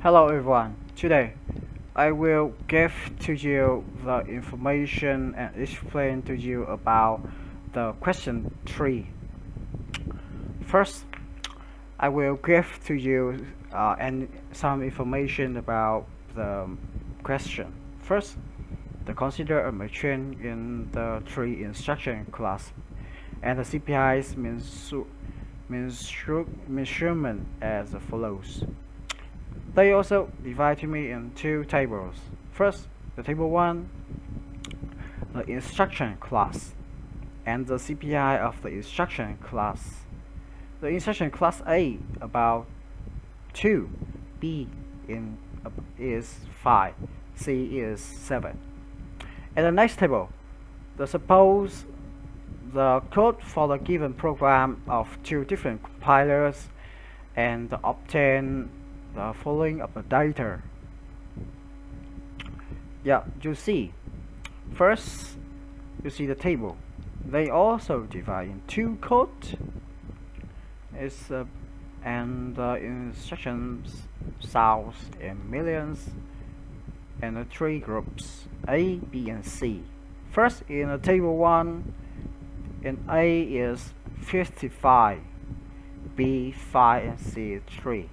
Hello everyone. Today I will give to you the information and explain to you about the question 3. First, I will give to you some information about the question. First, the consider a machine in the 3 instruction class and the CPI's measurement as follows. They also divide to me in 2 tables. First, the table 1, the instruction class, and the CPI of the instruction class. The instruction class A about 2, B is 5, C is 7. And the next table, suppose the code for the given program of 2 different compilers and obtain the following of the data. Yeah, you see. First, you see the table. They also divide in 2 code. And the instructions sounds in millions and the 3 groups A, B, and C. First, in the table 1, in A is 55, B 5, and C 3.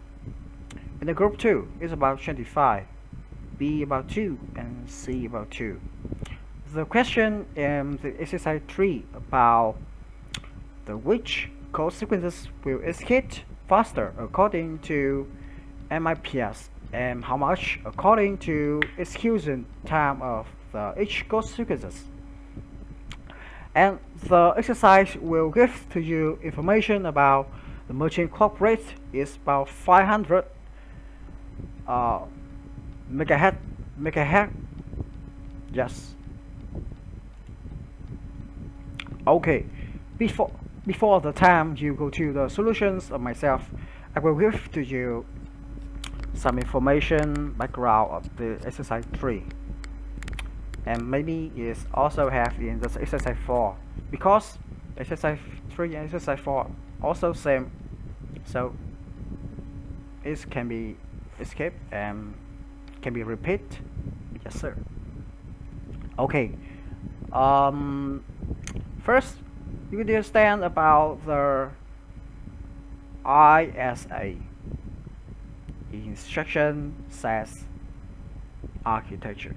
In the group 2 is about 25, B about 2, and C about 2. The question in the exercise 3 about which code sequences will execute faster according to MIPS and how much according to execution time of each code sequences. And the exercise will give to you information about the machine clock rate is about 500 megahertz. Yes. Okay. Before the time you go to the solutions of myself, I will give to you some information background of the exercise 3. And maybe it's also have in the exercise 4 because exercise 3 and exercise 4 also same, so it can be escaped and can be repeated. Yes sir. Okay. First you understand about the ISA, instruction set architecture.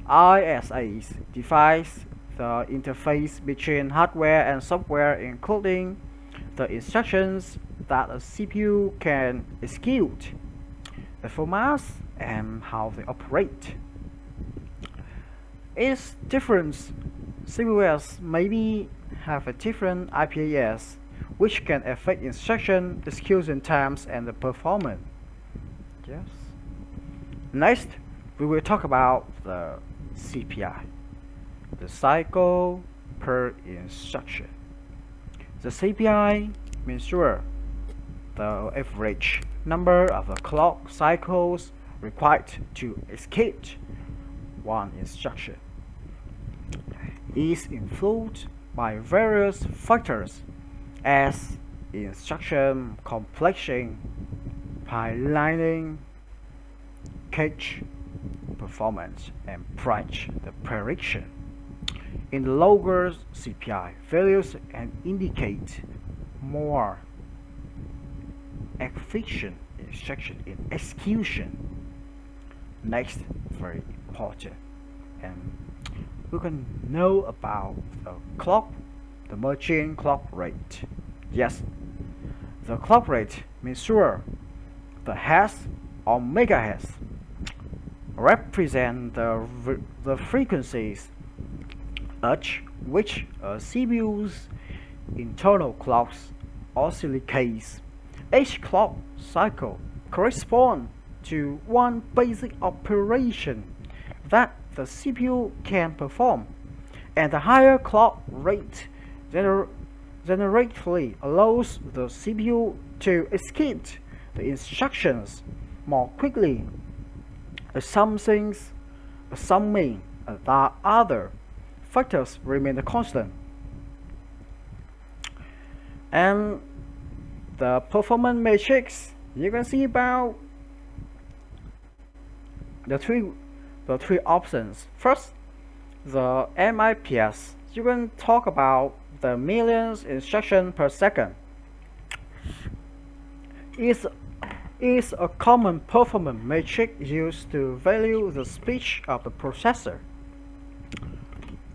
ISA defines the interface between hardware and software, including the instructions that a CPU can execute, the formats, and how they operate. Its different CPUs maybe have a different IPS, which can affect instruction execution times and the performance. Yes. Next, we will talk about the CPI, the cycle per instruction. The CPI measures the average number of the clock cycles required to execute one instruction. Is influenced by various factors as instruction completion, pipelining, cache, performance, and price the prediction. In the lower CPI, values and indicate more efficient instruction in execution. Next, very important, and we can know about the clock, the machine clock rate. Yes, the clock rate measures the hertz or megahertz, represent the frequencies at which a CPU's internal clocks oscillates. Each clock cycle corresponds to one basic operation that the CPU can perform, and the higher clock rate generally allows the CPU to execute the instructions more quickly. Assuming that other factors remain constant. And the performance matrix, you can see about the three options. First, the MIPS. You can talk about the millions instructions per second. Is a common performance metric used to value the speed of the processor.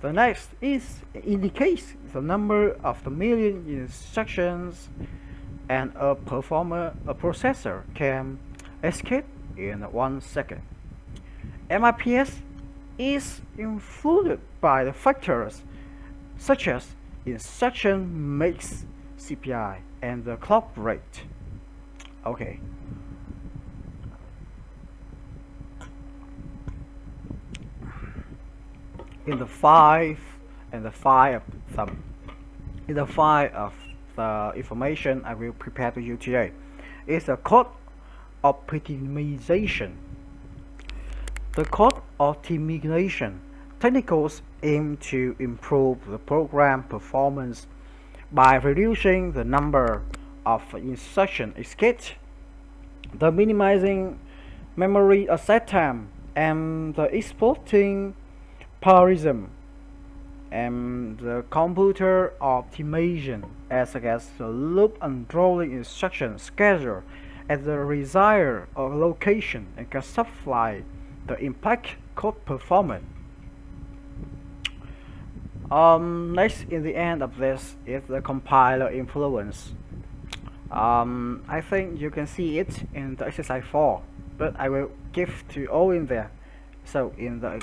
The next indicates the number of the million instructions and a processor can execute in 1 second. MIPS is influenced by the factors such as instruction mix, CPI, and the clock rate. Okay. In the file of the information I will prepare to you today is the code optimization. The code optimization techniques aim to improve the program performance by reducing the number of instructions executed, the minimizing memory access time, and the exploiting parallelism, and the computer optimization as the loop and rolling instruction schedule at the desired location and can supply the impact code performance. Next, in the end of this is the compiler influence. I think you can see it in the exercise 4, but I will give to all in there. So in the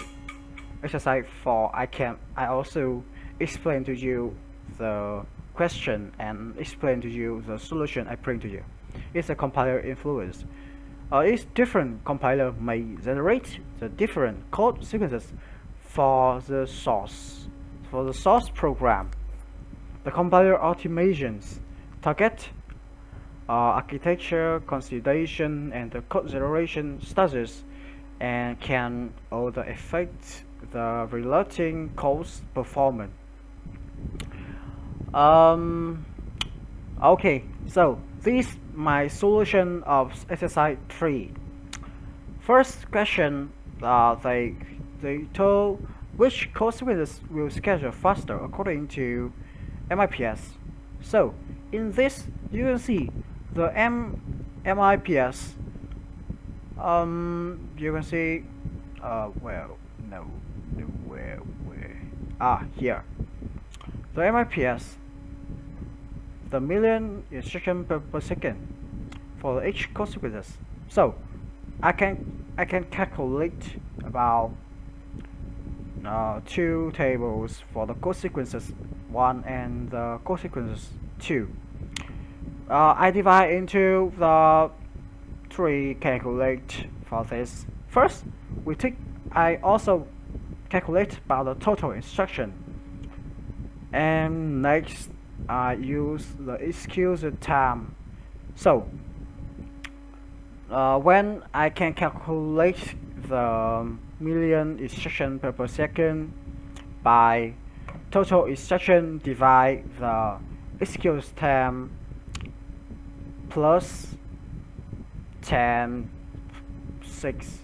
exercise 4, I also explain to you the question and explain to you the solution I bring to you. It's a compiler influence. Each different compiler may generate the different code sequences for the source program. The compiler optimizations target architecture consolidation and the code generation stages and can also affect the relating code's performance. Okay, so this is my solution of exercise 3. First question, they told which code sequences will schedule faster according to MIPS. So in this you can see the MIPS. You can see here the MIPS, the million instruction per second for each code sequences. So I can calculate about 2 tables for the code sequences 1 and the code sequences 2. I divide into the 3 calculate for this. First, I also calculate about the total instruction, and next I use the execution time. So when I can calculate the million instruction per second by total instruction divide the execution time plus 10 6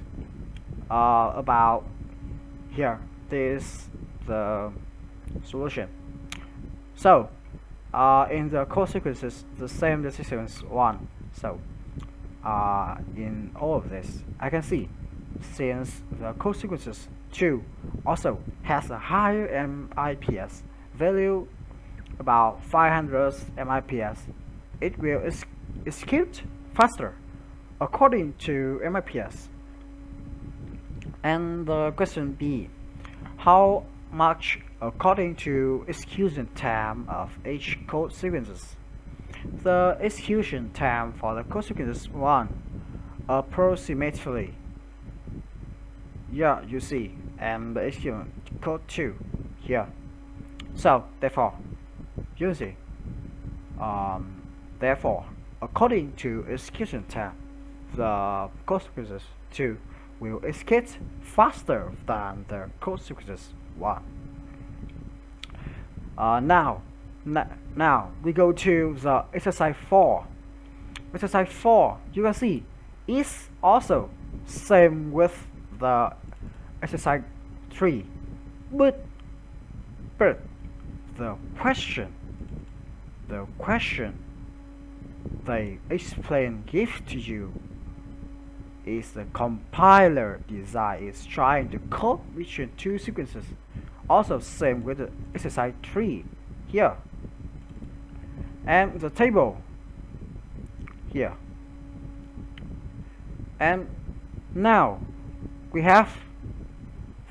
about here. This is the solution. So in the code sequences the same the sequence 1. So in all of this I can see since the code sequences 2 also has a higher MIPS value about 500 MIPS, it will execute faster according to MIPS. And the question B, how much according to execution time of each code sequences? The execution time for the code sequences 1 approximately, yeah, you see, and the execution code 2 here. So therefore you see therefore according to execution time the code sequences 2 will execute faster than the code sequences 1. Now we go to the exercise 4. Exercise 4, you can see is also same with the exercise 3. But but the question they explain give to you is the compiler design is trying to cope between two sequences. Also same with the exercise 3 here. And the table here. And now we have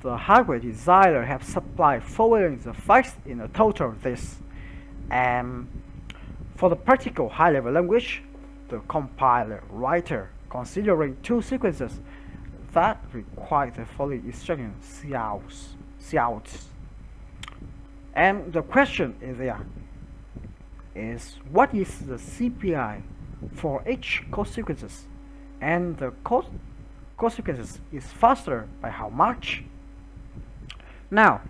the hardware designer have supplied following the facts in a total this. And for the practical high-level language, the compiler writer considering two sequences that require the following instruction counts. And the question is there is what is the CPI for each code sequences, and the code sequences is faster by how much? Now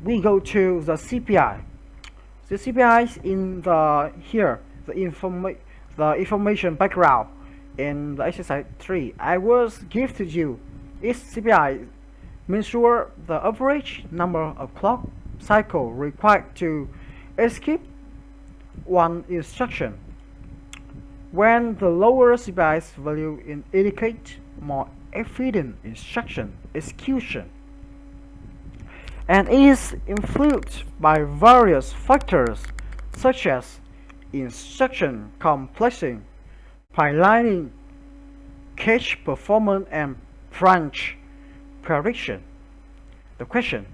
we go to the CPI. The CPI is in the here the information background in the exercise 3. I will give to you its CPI measure the average number of clock cycle required to execute one instruction. When the lower CPI's value indicate more efficient instruction execution, and is influenced by various factors such as instruction complexity, pipelining, cache performance, and branch prediction. The question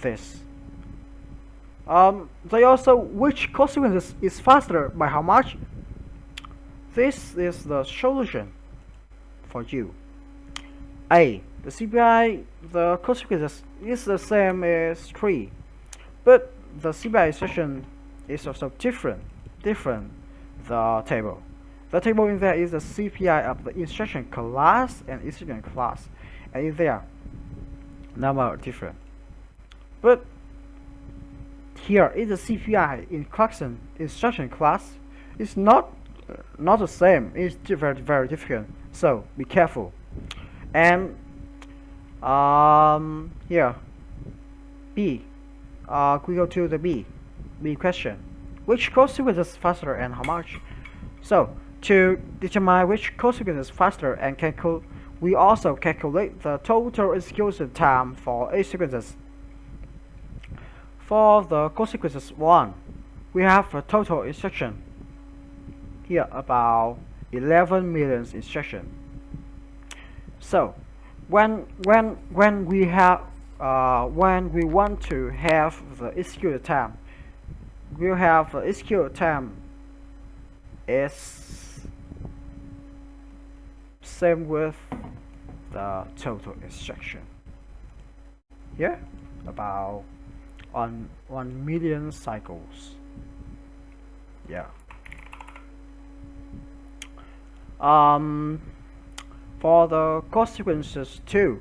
this. They also which code sequences is faster by how much? This is the solution for you. A. The CPI, the code sequences is the same as 3, but the CPI instruction is also different. The table. The table in there is the CPI of the instruction class and instruction class, and in there number different. But here is the CPI in class instruction class is not the same. It's very different. So be careful. And here B. We go to the B question. Which code sequence is faster and how much? So to determine which code sequence is faster and we also calculate the total execution time for each sequences. For the code sequences 1, we have a total instruction here about 11 million instructions. So when we want to have the execute time, we'll have the execute time is same with the total instruction. Here about on 1 million cycles. Yeah. For the code sequences 2,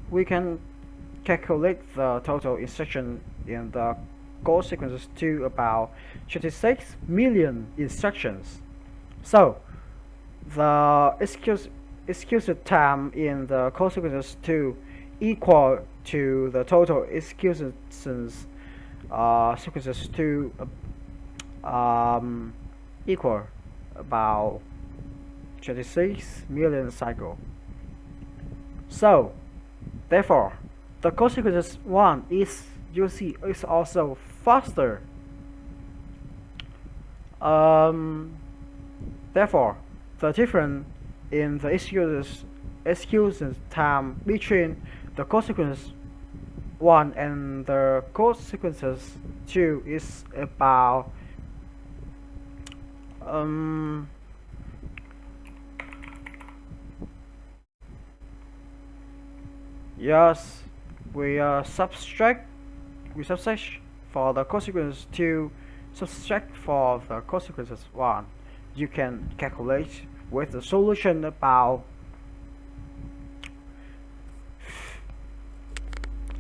we can calculate the total instruction in the code sequences 2 about 26 million instructions. So the execution time in the code sequences 2 equal to the total executions sequences 2 equal about 26 million cycle. So therefore the code sequences 1 is is also faster. Therefore the difference in the execution time between the code sequence 1 and the code sequences 2 is about yes, we subtract for the code sequence 2, subtract for the code sequences 1. You can calculate with the solution about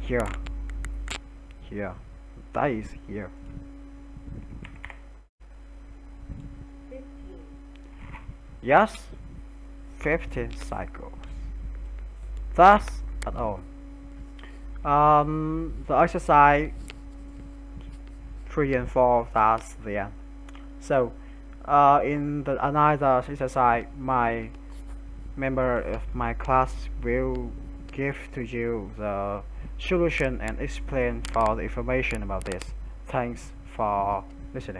here, that is here. 15. Yes, 15 cycles. Thus at all. The exercise 3 and 4, that's the end. So in the another exercise, my member of my class will give to you the solution and explain for the information about this. Thanks for listening.